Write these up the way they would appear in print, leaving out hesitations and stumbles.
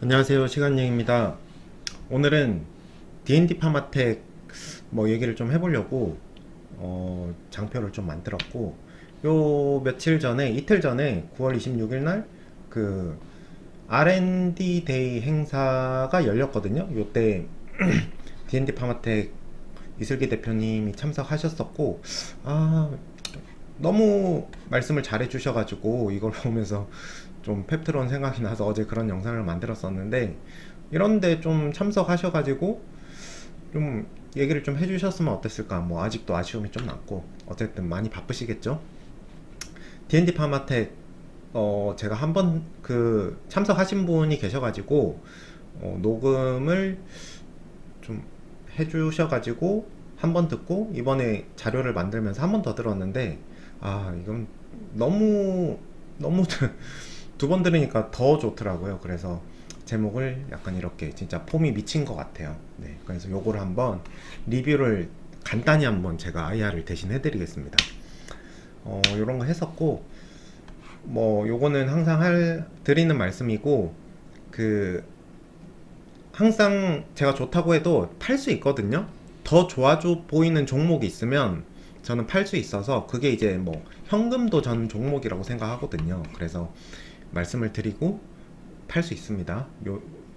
안녕하세요, 시간여행입니다. 오늘은 D&D 파마텍 얘기를 좀 해보려고 장표를 좀 만들었고, 요 며칠 전에, 이틀 전에 9월 26일 날 그 R&D 데이 행사가 열렸거든요. 요때 D&D 파마텍 이슬기 대표님이 참석하셨었고, 아, 너무 말씀을 잘해 주셔가지고 이걸 보면서 좀 펩트론 생각이 나서 어제 그런 영상을 만들었었는데, 이런데 좀 참석하셔가지고 좀 얘기를 좀 해주셨으면 어땠을까. 뭐 아직도 아쉬움이 좀 남고, 어쨌든 많이 바쁘시겠죠. D&D 파마텍 제가 한번 참석하신 분이 계셔가지고 녹음을 좀 해주셔가지고 한 번 듣고 이번에 자료를 만들면서 한 번 더 들었는데, 이건 너무 너무 두 번 들으니까 더 좋더라고요. 그래서 제목을 약간 이렇게 진짜 폼이 미친 것 같아요. 네, 그래서 요거를 한번 리뷰를 간단히 한번 제가 IR을 대신 해드리겠습니다. 요런 거 했었고, 뭐 요거는 항상 드리는 말씀이고, 그 항상 제가 좋다고 해도 팔 수 있거든요. 더 좋아져 보이는 종목이 있으면 저는 팔 수 있어서, 그게 이제 뭐 현금도 저는 종목이라고 생각하거든요. 그래서 말씀을 드리고 팔 수 있습니다.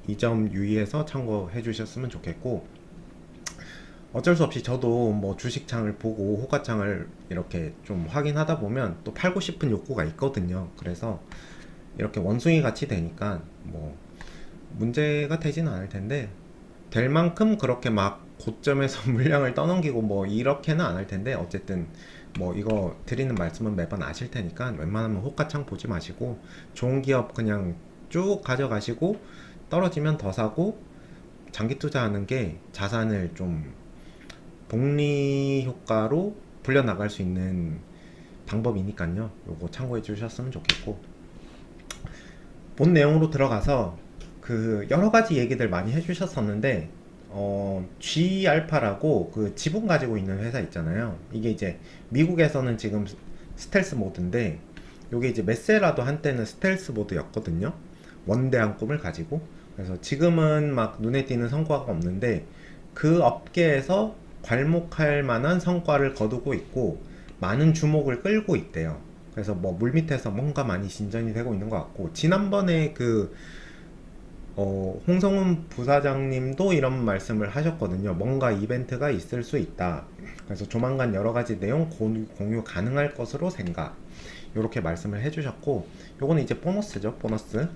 이 점 유의해서 참고해 주셨으면 좋겠고, 어쩔 수 없이 저도 뭐 주식창을 보고 호가창을 이렇게 좀 확인하다 보면 또 팔고 싶은 욕구가 있거든요. 그래서 이렇게 원숭이 같이 되니까 뭐 문제가 되진 않을 텐데, 될 만큼 그렇게 막 고점에서 물량을 떠넘기고 뭐 이렇게는 안 할 텐데, 어쨌든 뭐 이거 드리는 말씀은 매번 아실 테니까 웬만하면 호가창 보지 마시고 좋은 기업 그냥 쭉 가져가시고, 떨어지면 더 사고, 장기 투자하는 게 자산을 좀 복리 효과로 불려나갈 수 있는 방법이니까요. 요거 참고해 주셨으면 좋겠고, 본 내용으로 들어가서 여러 가지 얘기들 많이 해주셨었는데, G 알파라고 그 지분 가지고 있는 회사 있잖아요. 이게 이제 미국에서는 지금 스텔스 모드인데, 요게 이제 메세라도 한때는 스텔스 모드였거든요. 원대한 꿈을 가지고. 그래서 지금은 막 눈에 띄는 성과가 없는데, 그 업계에서 괄목할 만한 성과를 거두고 있고 많은 주목을 끌고 있대요. 그래서 뭐 물밑에서 뭔가 많이 진전이 되고 있는 것 같고, 지난번에 홍성훈 부사장님도 이런 말씀을 하셨거든요. 뭔가 이벤트가 있을 수 있다. 그래서 조만간 여러 가지 내용 공유 가능할 것으로 생각. 이렇게 말씀을 해주셨고, 요거는 이제 보너스죠, 보너스.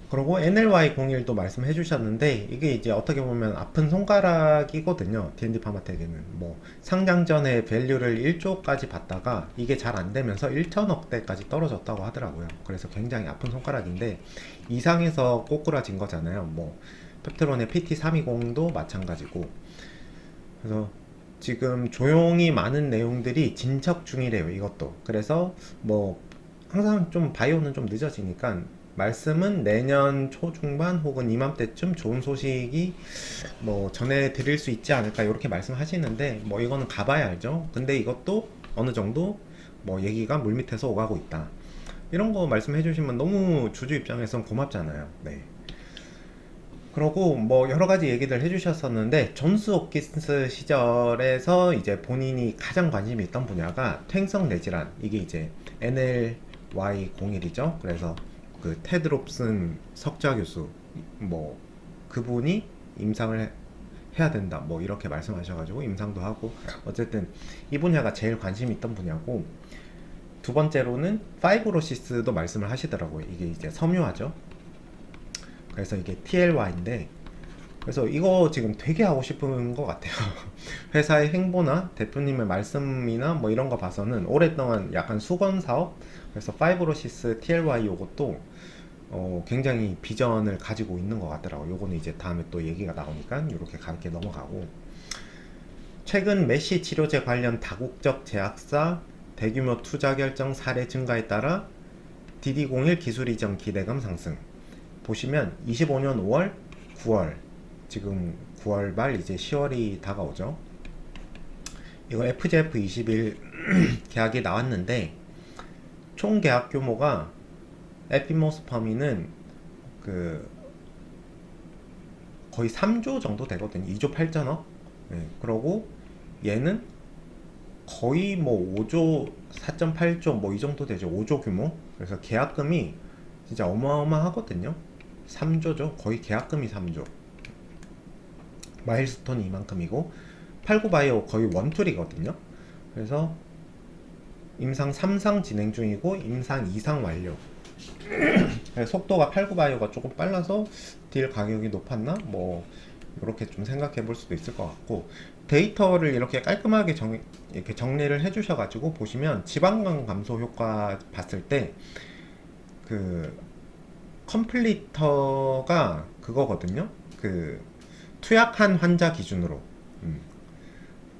그리고 NLY01도 말씀해 주셨는데, 이게 이제 어떻게 보면 아픈 손가락이거든요. D&D 파마텍에는 뭐 상장 전에 밸류를 1조까지 받다가 이게 잘 안 되면서 1천억대까지 떨어졌다고 하더라고요. 그래서 굉장히 아픈 손가락인데, 이상에서 꼬꾸라진 거잖아요. 뭐 펩트론의 PT320도 마찬가지고. 그래서 지금 조용히 많은 내용들이 진척 중이래요, 이것도. 그래서 뭐 항상 좀 바이오는 좀 늦어지니까 말씀은 내년 초중반 혹은 이맘때쯤 좋은 소식이 뭐 전해드릴 수 있지 않을까, 이렇게 말씀하시는데, 뭐 이거는 가봐야 알죠. 근데 이것도 어느 정도 뭐 얘기가 물밑에서 오가고 있다, 이런 거 말씀해 주시면 너무 주주 입장에선 고맙잖아요. 네. 그러고 뭐 여러 가지 얘기들 해주셨었는데, 존스 홉킨스 시절에서 이제 본인이 가장 관심이 있던 분야가 퇴행성 뇌질환, 이게 이제 NLY01이죠. 그래서 그 테드 롭슨 석좌 교수, 뭐 그분이 임상을 해야 된다, 뭐 이렇게 말씀하셔가지고 임상도 하고, 어쨌든 이 분야가 제일 관심이 있던 분야고, 두 번째로는 파이브로시스도 말씀을 하시더라고요. 이게 이제 섬유화죠. 그래서 이게 TLY인데, 그래서 이거 지금 되게 하고 싶은 것 같아요. 회사의 행보나 대표님의 말씀이나 뭐 이런 거 봐서는 오랫동안 약간 수건 사업, 그래서 파이브로시스 TLY 요것도 굉장히 비전을 가지고 있는 것 같더라고요. 요거는 이제 다음에 또 얘기가 나오니까 이렇게 가볍게 넘어가고, 최근 메시 치료제 관련 다국적 제약사 대규모 투자 결정 사례 증가에 따라 DD01 기술 이전 기대감 상승. 보시면 25년 5월, 9월, 지금 9월 말 이제 10월이 다가오죠. 이거 FGF21 계약이 나왔는데, 총 계약 규모가 에피모스퍼미는 그 거의 3조 정도 되거든요. 2조 8천억. 네. 그러고 얘는 거의 뭐 5조 4.8조 뭐 이 정도 되죠. 5조 규모. 그래서 계약금이 진짜 어마어마하거든요. 3조죠. 거의 계약금이 3조. 마일스톤이 이만큼이고 89바이오 거의 원툴이거든요. 그래서 임상 3상 진행 중이고 임상 2상 완료. 속도가 89바이오가 조금 빨라서 딜 가격이 높았나? 뭐 이렇게 좀 생각해 볼 수도 있을 것 같고, 데이터를 이렇게 깔끔하게 이렇게 정리를 해 주셔가지고 보시면 지방간 감소 효과 봤을 때 그 컴플리터가 그거거든요. 그 투약한 환자 기준으로.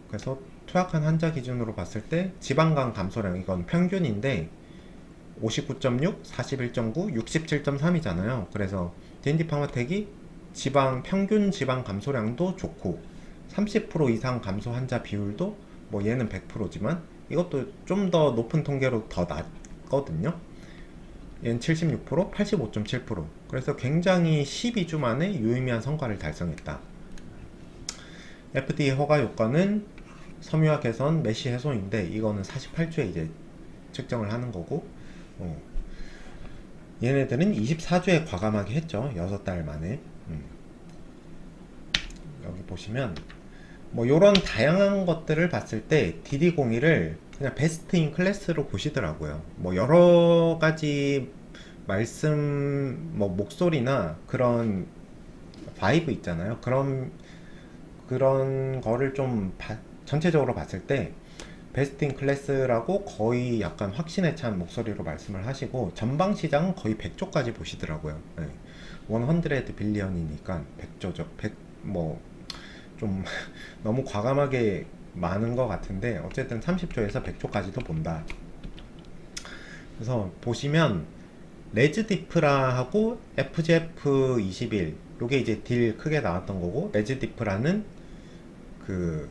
그래서 투약한 환자 기준으로 봤을 때 지방간 감소량, 이건 평균인데 59.6, 41.9, 67.3이잖아요. 그래서 D&D 파마텍이 평균 지방 감소량도 좋고 30% 이상 감소 환자 비율도 뭐 얘는 100%지만 이것도 좀 더 높은 통계로 더 낮거든요. 얘는 76%, 85.7%. 그래서 굉장히 12주 만에 유의미한 성과를 달성했다. FDA 허가 요건은 섬유화 개선, 메쉬 해소인데 이거는 48주에 이제 측정을 하는 거고, 얘네들은 24주에 과감하게 했죠. 6달 만에. 여기 보시면 뭐 요런 다양한 것들을 봤을 때 DD01을 그냥 베스트 인 클래스로 보시더라고요. 뭐 여러 가지 뭐 목소리나 그런 바이브 있잖아요. 그런 거를 좀 전체적으로 봤을 때 베스트 인 클래스라고 거의 약간 확신에 찬 목소리로 말씀을 하시고, 전방 시장은 거의 100조까지 보시더라고요. 네. 100 빌리언이니까 100조죠. 뭐 좀 너무 과감하게 많은 것 같은데 어쨌든 30조에서 100조까지도 본다. 그래서 보시면 레즈디프라하고 FGF21 요게 이제 딜 크게 나왔던 거고, 레즈디프라는 그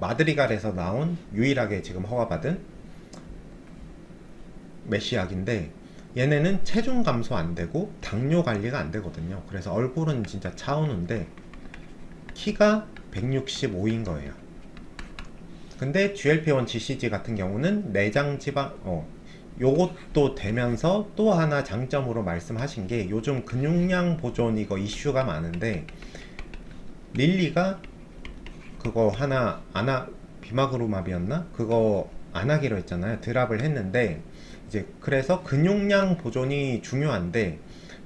마드리갈에서 나온 유일하게 지금 허가받은 메쉬약인데, 얘네는 체중 감소 안 되고 당뇨 관리가 안 되거든요. 그래서 얼굴은 진짜 차은우인데 키가 165인 거예요. 근데 GLP-1 GCG 같은 경우는 내장 지방 요것도 되면서 또 하나 장점으로 말씀하신 게, 요즘 근육량 보존 이거 이슈가 많은데 릴리가 그거 하나 비마그루맙이었나? 그거 안 하기로 했잖아요. 드랍을 했는데 이제 그래서 근육량 보존이 중요한데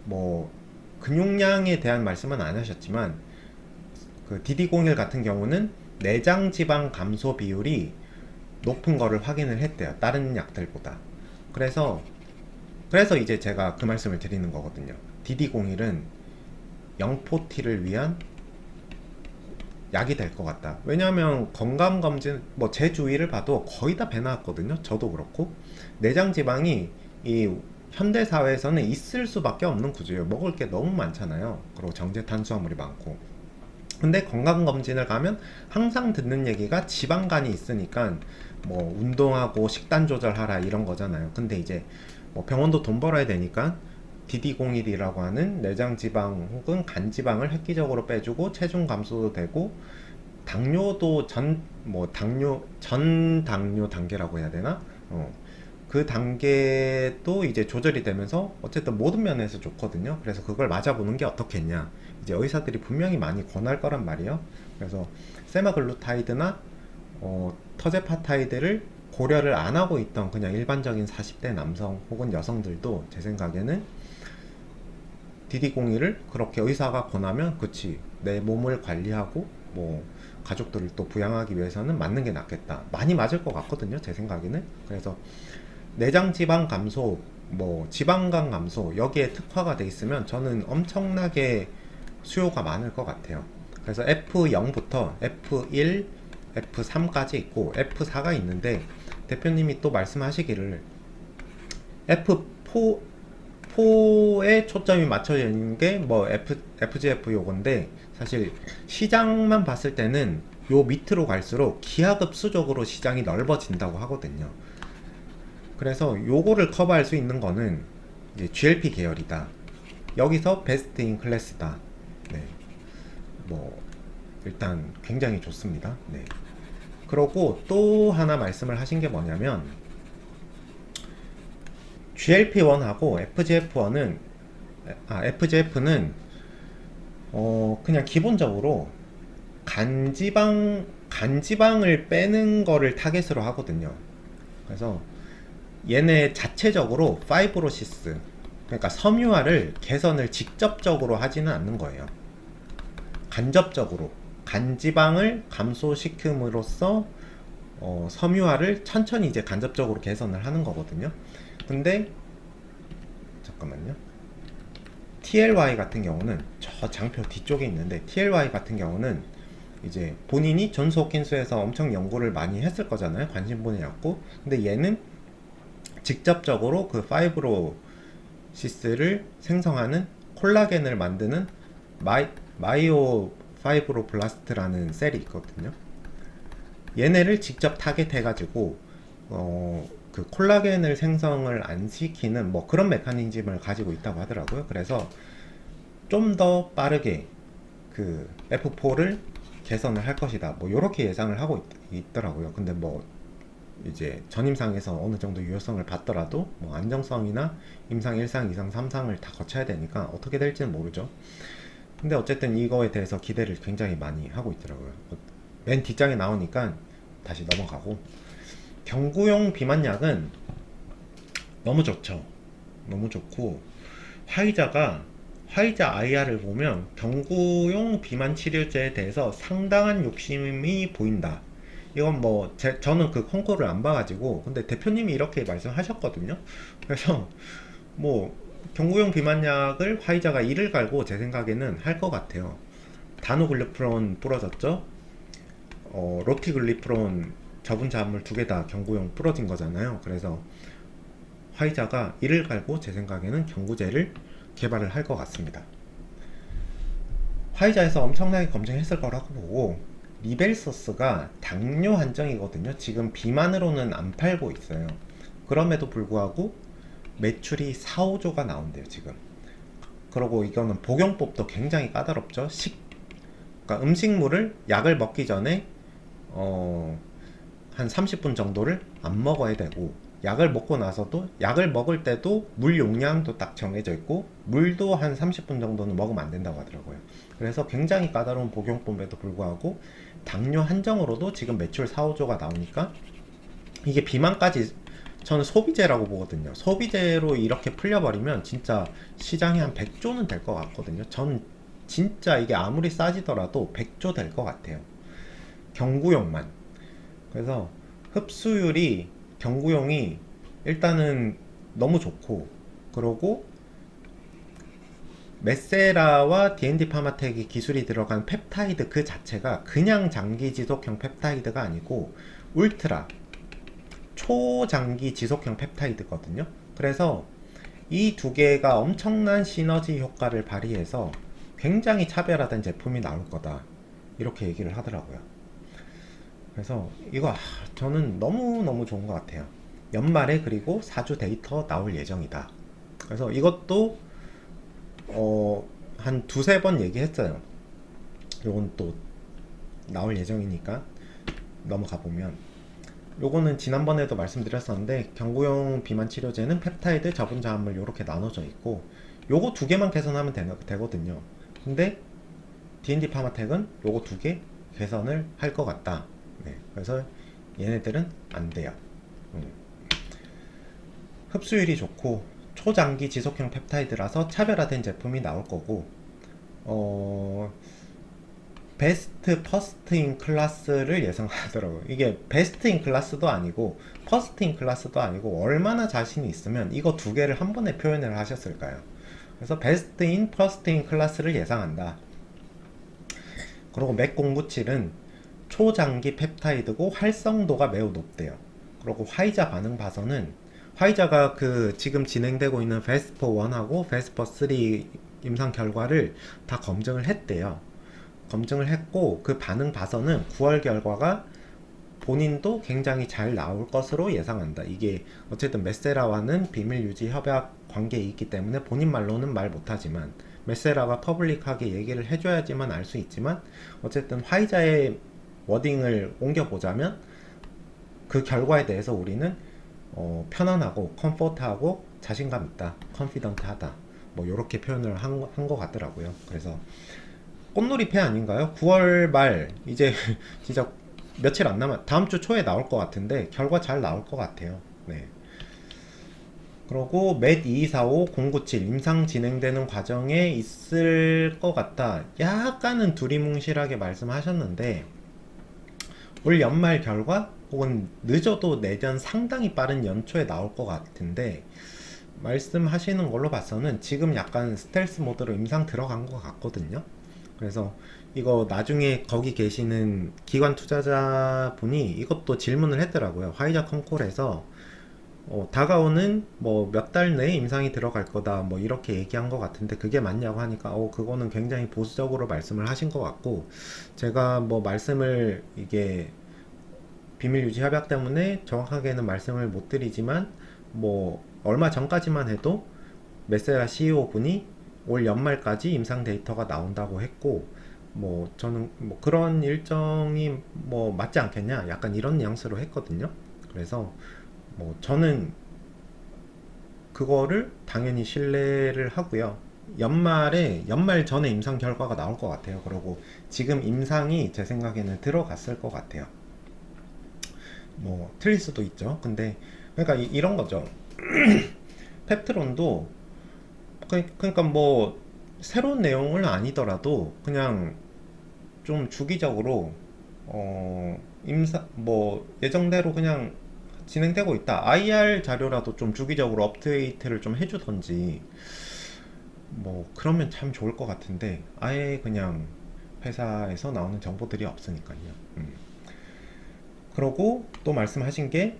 뭐 근육량에 대한 말씀은 안 하셨지만 그 DD01 같은 경우는 내장 지방 감소 비율이 높은 거를 확인을 했대요. 다른 약들보다. 그래서 이제 제가 그 말씀을 드리는 거거든요. DD01은 영포티를 위한 약이 될 것 같다. 왜냐하면 건강검진 뭐 제 주위를 봐도 거의 다 배 나왔거든요. 저도 그렇고 내장 지방이 이 현대 사회에서는 있을 수밖에 없는 구조예요. 먹을 게 너무 많잖아요. 그리고 정제 탄수화물이 많고. 근데 건강검진을 가면 항상 듣는 얘기가 지방간이 있으니까 뭐 운동하고 식단 조절하라 이런 거잖아요. 근데 이제 뭐 병원도 돈 벌어야 되니까 DD01이라고 하는 내장 지방 혹은 간 지방을 획기적으로 빼주고 체중 감소도 되고, 당뇨도 전 당뇨 단계라고 해야 되나? 그 단계도 이제 조절이 되면서 어쨌든 모든 면에서 좋거든요. 그래서 그걸 맞아보는 게 어떻겠냐. 이제 의사들이 분명히 많이 권할 거란 말이에요. 그래서 세마글루타이드나 터제파타이드를 고려를 안 하고 있던 그냥 일반적인 40대 남성 혹은 여성들도 제 생각에는 DD01을 그렇게 의사가 권하면 그치, 내 몸을 관리하고 뭐 가족들을 또 부양하기 위해서는 맞는 게 낫겠다. 많이 맞을 것 같거든요, 제 생각에는. 그래서 내장 지방 감소, 뭐 지방간 감소 여기에 특화가 돼 있으면 저는 엄청나게 수요가 많을 것 같아요. 그래서 F0부터 F1, F3까지 있고 F4가 있는데, 대표님이 또 말씀하시기를 F4에 초점이 맞춰져 있는 게 뭐 FGF 요건데, 사실 시장만 봤을 때는 요 밑으로 갈수록 기하급수적으로 시장이 넓어진다고 하거든요. 그래서 요거를 커버할 수 있는 거는 이제 GLP 계열이다. 여기서 베스트 인 클래스다. 네. 뭐 일단 굉장히 좋습니다. 네. 그러고 또 하나 말씀을 하신 게 뭐냐면 GLP-1하고 FGF는 그냥 기본적으로 간지방을 빼는 거를 타겟으로 하거든요. 그래서 얘네 자체적으로 파이브로시스, 그러니까 섬유화를 개선을 직접적으로 하지는 않는 거예요. 간접적으로 간지방을 감소시킴으로써 섬유화를 천천히 이제 간접적으로 개선을 하는 거거든요. 근데 잠깐만요. TLY 같은 경우는 저 장표 뒤쪽에 있는데, TLY 같은 경우는 이제 본인이 존스 홉킨스에서 엄청 연구를 많이 했을 거잖아요. 관심 분야였고. 근데 얘는 직접적으로 그 파이브로시스를 생성하는 콜라겐을 만드는 마이오 파이브로블라스트라는 셀이 있거든요. 얘네를 직접 타겟해가지고 그 콜라겐을 생성을 안 시키는 뭐 그런 메커니즘을 가지고 있다고 하더라고요. 그래서 좀 더 빠르게 그 F4를 개선을 할 것이다. 뭐 이렇게 예상을 하고 있더라고요. 근데 뭐 이제 전임상에서 어느 정도 유효성을 봤더라도 뭐 안정성이나 임상 1상, 2상, 3상을 다 거쳐야 되니까 어떻게 될지는 모르죠. 근데 어쨌든 이거에 대해서 기대를 굉장히 많이 하고 있더라고요. 맨 뒷장에 나오니까 다시 넘어가고, 경구용 비만약은 너무 좋죠. 너무 좋고, 화이자 IR을 보면 경구용 비만 치료제에 대해서 상당한 욕심이 보인다. 이건 뭐 저는 그 콩쿠르를 안 봐가지고, 근데 대표님이 이렇게 말씀하셨거든요. 그래서 뭐 경구용 비만약을 화이자가 이를 갈고 제 생각에는 할 것 같아요. 다노글리프론 부러졌죠. 로티글리프론 저분 자물 두 개 다 경구용 부러진 거잖아요. 그래서 화이자가 이를 갈고 제 생각에는 경구제를 개발을 할 것 같습니다. 화이자에서 엄청나게 검증했을 거라고 보고, 리벨소스가 당뇨 한정이거든요. 지금 비만으로는 안 팔고 있어요. 그럼에도 불구하고 매출이 4, 5조가 나온대요 지금. 그리고 이거는 복용법도 굉장히 까다롭죠. 그러니까 음식물을 약을 먹기 전에 한 30분 정도를 안 먹어야 되고, 약을 먹고 나서도 약을 먹을 때도 물 용량도 딱 정해져 있고, 물도 한 30분 정도는 먹으면 안 된다고 하더라고요. 그래서 굉장히 까다로운 복용법에도 불구하고 당뇨 한정으로도 지금 매출 4, 5조가 나오니까, 이게 비만까지 저는 소비재라고 보거든요. 소비재로 이렇게 풀려버리면 진짜 시장이 한 100조는 될 것 같거든요. 전 진짜 이게 아무리 싸지더라도 100조 될 것 같아요. 경구용만. 그래서 흡수율이 경구용이 일단은 너무 좋고, 그리고 메세라와 D&D 파마텍이 기술이 들어간 펩타이드 그 자체가 그냥 장기 지속형 펩타이드가 아니고 울트라 초장기 지속형 펩타이드거든요. 그래서 이 두 개가 엄청난 시너지 효과를 발휘해서 굉장히 차별화된 제품이 나올 거다, 이렇게 얘기를 하더라고요. 그래서 이거 저는 너무너무 좋은 것 같아요. 연말에 그리고 4주 데이터 나올 예정이다. 그래서 이것도 한 두세 번 얘기했어요. 요건 또 나올 예정이니까 넘어가 보면, 요거는 지난번에도 말씀드렸었는데 경구용 비만 치료제는 펩타이드, 저분자합물 요렇게 나눠져 있고, 요거 두 개만 개선하면 되거든요. 근데 D&D 파마텍은 요거 두 개 개선을 할 것 같다. 네, 그래서 얘네들은 안 돼요. 흡수율이 좋고 초장기 지속형 펩타이드라서 차별화된 제품이 나올 거고, 베스트 퍼스트 인 클래스를 예상하더라고요. 이게 베스트 인 클래스도 아니고 퍼스트 인 클래스도 아니고, 얼마나 자신이 있으면 이거 두 개를 한 번에 표현을 하셨을까요? 그래서 베스트 인 퍼스트 인 클래스를 예상한다. 그리고 맥097은 초장기 펩타이드고 활성도가 매우 높대요. 그리고 화이자 반응 봐서는, 화이자가 그 지금 진행되고 있는 베스퍼1하고 베스퍼3 임상 결과를 다 검증을 했대요. 검증을 했고, 그 반응 봐서는 9월 결과가 본인도 굉장히 잘 나올 것으로 예상한다. 이게 어쨌든 메세라와는 비밀 유지 협약 관계에 있기 때문에 본인 말로는 말 못하지만 메세라가 퍼블릭하게 얘기를 해줘야지만 알 수 있지만 어쨌든 화이자의 워딩을 옮겨보자면 그 결과에 대해서 우리는 편안하고 컴포트하고 자신감 있다, 컨피던트하다, 뭐 이렇게 표현을 한 것 같더라고요. 그래서 꽃놀이 패 아닌가요? 9월 말 이제 진짜 며칠 안 남았, 다음 주 초에 나올 것 같은데 결과 잘 나올 것 같아요. 네. 그리고 맷 2245 097 임상 진행되는 과정에 있을 것 같다. 약간은 두리뭉실하게 말씀하셨는데 올 연말 결과 혹은 늦어도 내년 상당히 빠른 연초에 나올 것 같은데 말씀하시는 걸로 봐서는 지금 약간 스텔스 모드로 임상 들어간 것 같거든요. 그래서 이거 나중에 거기 계시는 기관 투자자분이 이것도 질문을 했더라고요. 화이자 컨콜에서 다가오는 뭐 몇 달 내에 임상이 들어갈 거다 뭐 이렇게 얘기한 것 같은데 그게 맞냐고 하니까 그거는 굉장히 보수적으로 말씀을 하신 것 같고 제가 뭐 말씀을 이게 비밀 유지 협약 때문에 정확하게는 말씀을 못 드리지만 뭐 얼마 전까지만 해도 메세라 CEO 분이 올 연말까지 임상 데이터가 나온다고 했고 뭐 저는 뭐 그런 일정이 뭐 맞지 않겠냐 약간 이런 뉘앙스로 했거든요. 그래서 뭐 저는 그거를 당연히 신뢰를 하고요. 연말 전에 임상 결과가 나올 것 같아요. 그리고 지금 임상이 제 생각에는 들어갔을 것 같아요. 뭐 틀릴 수도 있죠. 근데 그러니까 이런 거죠. 펩트론도 그러니까 뭐 새로운 내용을 아니더라도 그냥 좀 주기적으로 임사 뭐 예정대로 그냥 진행되고 있다. IR 자료라도 좀 주기적으로 업데이트를 좀 해주던지 뭐 그러면 참 좋을 것 같은데 아예 그냥 회사에서 나오는 정보들이 없으니까요. 그러고 또 말씀하신 게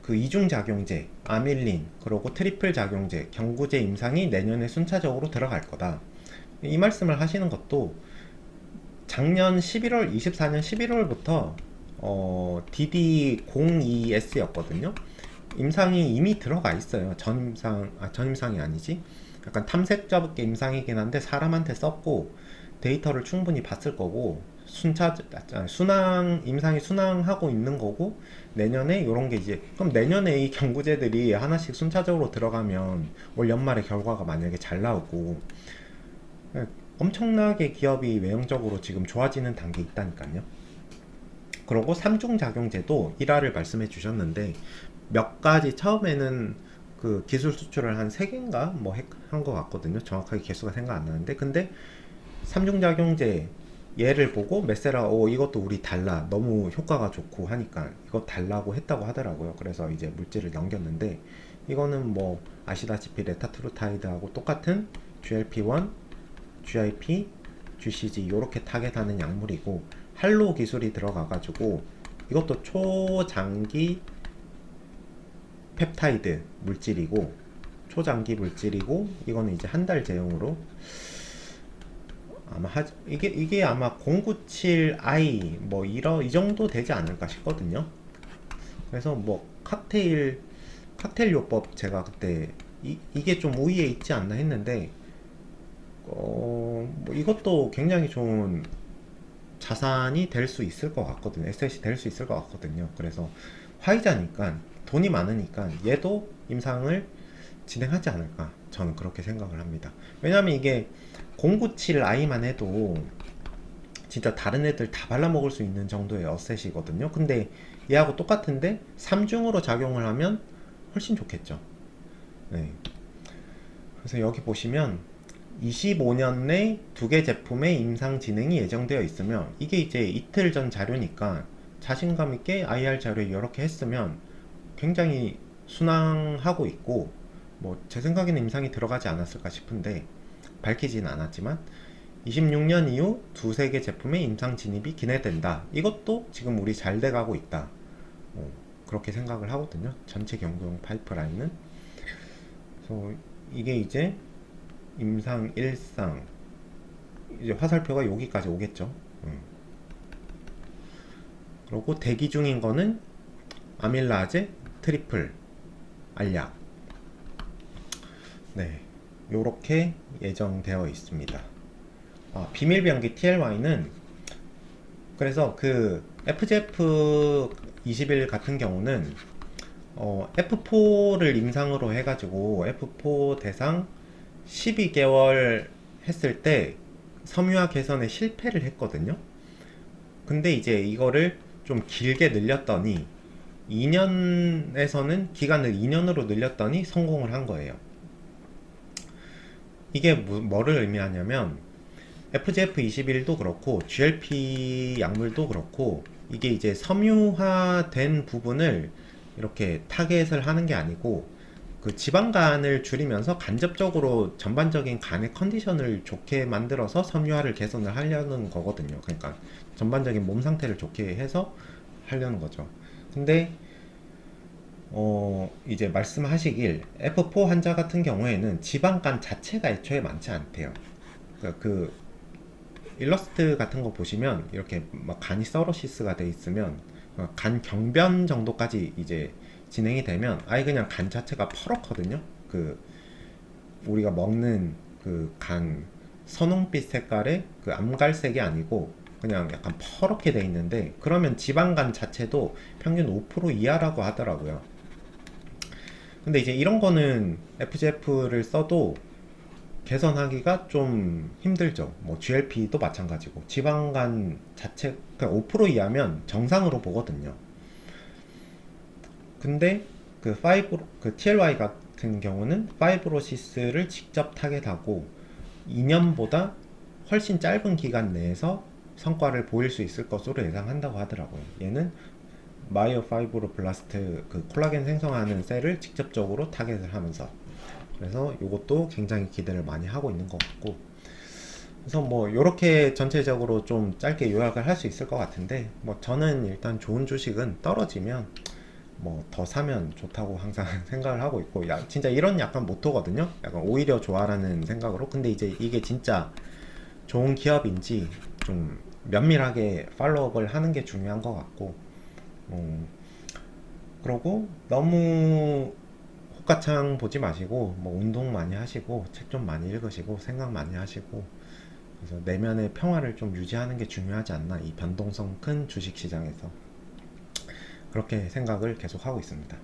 그 이중작용제, 아밀린, 그리고 트리플 작용제, 경구제 임상이 내년에 순차적으로 들어갈 거다. 이 말씀을 하시는 것도 작년 11월, 24년 11월부터 DD02S였거든요. 임상이 이미 들어가 있어요. 전임상이 아니지. 약간 탐색자부게 임상이긴 한데 사람한테 썼고 데이터를 충분히 봤을 거고 임상이 순항하고 있는 거고 내년에 요런 게 이제 그럼 내년에 이 경구제들이 하나씩 순차적으로 들어가면 올 연말에 결과가 만약에 잘 나오고 엄청나게 기업이 외형적으로 지금 좋아지는 단계에 있다니까요. 그리고 삼중작용제도 1화를 말씀해 주셨는데 몇 가지 처음에는 그 기술 수출을 한 3개인가 뭐 한 것 같거든요. 정확하게 개수가 생각 안 나는데 근데 삼중작용제 얘를 보고 메세라가 이것도 우리 달라 너무 효과가 좋고 하니까 이거 달라고 했다고 하더라고요. 그래서 이제 물질을 넘겼는데 이거는 뭐 아시다시피 레타트루타이드하고 똑같은 GLP-1, GIP, GCG 요렇게 타겟하는 약물이고 할로 기술이 들어가 가지고 이것도 초장기 펩타이드 물질이고 초장기 물질이고 이거는 이제 한 달 제형으로 아마 이게 아마 097i 뭐 이 정도 되지 않을까 싶거든요. 그래서 뭐 칵테일 요법 제가 그때 이게 좀 우위에 있지 않나 했는데 뭐 이것도 굉장히 좋은 자산이 될 수 있을 것 같거든요. 에셋이 될 수 있을 것 같거든요. 그래서 화이자니까 돈이 많으니까 얘도 임상을 진행하지 않을까 저는 그렇게 생각을 합니다. 왜냐하면 이게 097i만 해도 진짜 다른 애들 다 발라먹을 수 있는 정도의 어셋이거든요. 근데 얘하고 똑같은데 3중으로 작용을 하면 훨씬 좋겠죠. 네. 그래서 여기 보시면 25년 내 2개 제품의 임상 진행이 예정되어 있으며 이게 이제 이틀 전 자료니까 자신감 있게 IR 자료 이렇게 했으면 굉장히 순항하고 있고 뭐 제 생각에는 임상이 들어가지 않았을까 싶은데 밝히진 않았지만 26년 이후 2-3개 제품의 임상 진입이 기대된다. 이것도 지금 우리 잘 돼가고 있다. 그렇게 생각을 하거든요. 전체 경구용 파이프라인은. 그래서 이게 이제 임상 1상 이제 화살표가 여기까지 오겠죠. 그리고 대기 중인 거는 아밀라제, 트리플, 알약. 네, 요렇게 예정되어 있습니다. 비밀병기 TLY는 그래서 그 FGF21 같은 경우는 F4를 임상으로 해가지고 F4 대상 12개월 했을 때 섬유화 개선에 실패를 했거든요. 근데 이제 이거를 좀 길게 늘렸더니 2년에서는 기간을 2년으로 늘렸더니 성공을 한 거예요. 이게 뭐를 의미하냐면 FGF21도 그렇고 GLP 약물도 그렇고 이게 이제 섬유화된 부분을 이렇게 타겟을 하는 게 아니고 그 지방간을 줄이면서 간접적으로 전반적인 간의 컨디션을 좋게 만들어서 섬유화를 개선을 하려는 거거든요. 그러니까 전반적인 몸 상태를 좋게 해서 하려는 거죠. 근데 이제 말씀하시길 F4 환자 같은 경우에는 지방간 자체가 애초에 많지 않대요. 그러니까 그 일러스트 같은 거 보시면 이렇게 막 간이 서러시스가 돼 있으면 간 경변 정도까지 이제 진행이 되면 아예 그냥 간 자체가 퍼렇거든요. 그 우리가 먹는 그 간 선홍빛 색깔의 그 암갈색이 아니고 그냥 약간 퍼렇게 돼 있는데 그러면 지방간 자체도 평균 5% 이하라고 하더라고요. 근데 이제 이런 거는 FGF를 써도 개선하기가 좀 힘들죠. 뭐 GLP도 마찬가지고 지방간 자체 그냥 5% 이하면 정상으로 보거든요. 근데 그 TLY 같은 경우는 파이브로시스를 직접 타겟하고 2년보다 훨씬 짧은 기간 내에서 성과를 보일 수 있을 것으로 예상한다고 하더라고요. 얘는 마이오파이브로블라스트 그 콜라겐 생성하는 셀을 직접적으로 타겟을 하면서 그래서 이것도 굉장히 기대를 많이 하고 있는 것 같고 그래서 뭐 이렇게 전체적으로 좀 짧게 요약을 할 수 있을 것 같은데 뭐 저는 일단 좋은 주식은 떨어지면 뭐 더 사면 좋다고 항상 생각을 하고 있고 진짜 이런 약간 모토거든요. 약간 오히려 좋아라는 생각으로. 근데 이제 이게 진짜 좋은 기업인지 좀 면밀하게 팔로우업을 하는 게 중요한 것 같고 그러고 너무 호가창 보지 마시고 뭐 운동 많이 하시고 책 좀 많이 읽으시고 생각 많이 하시고 그래서 내면의 평화를 좀 유지하는 게 중요하지 않나 이 변동성 큰 주식시장에서 그렇게 생각을 계속 하고 있습니다.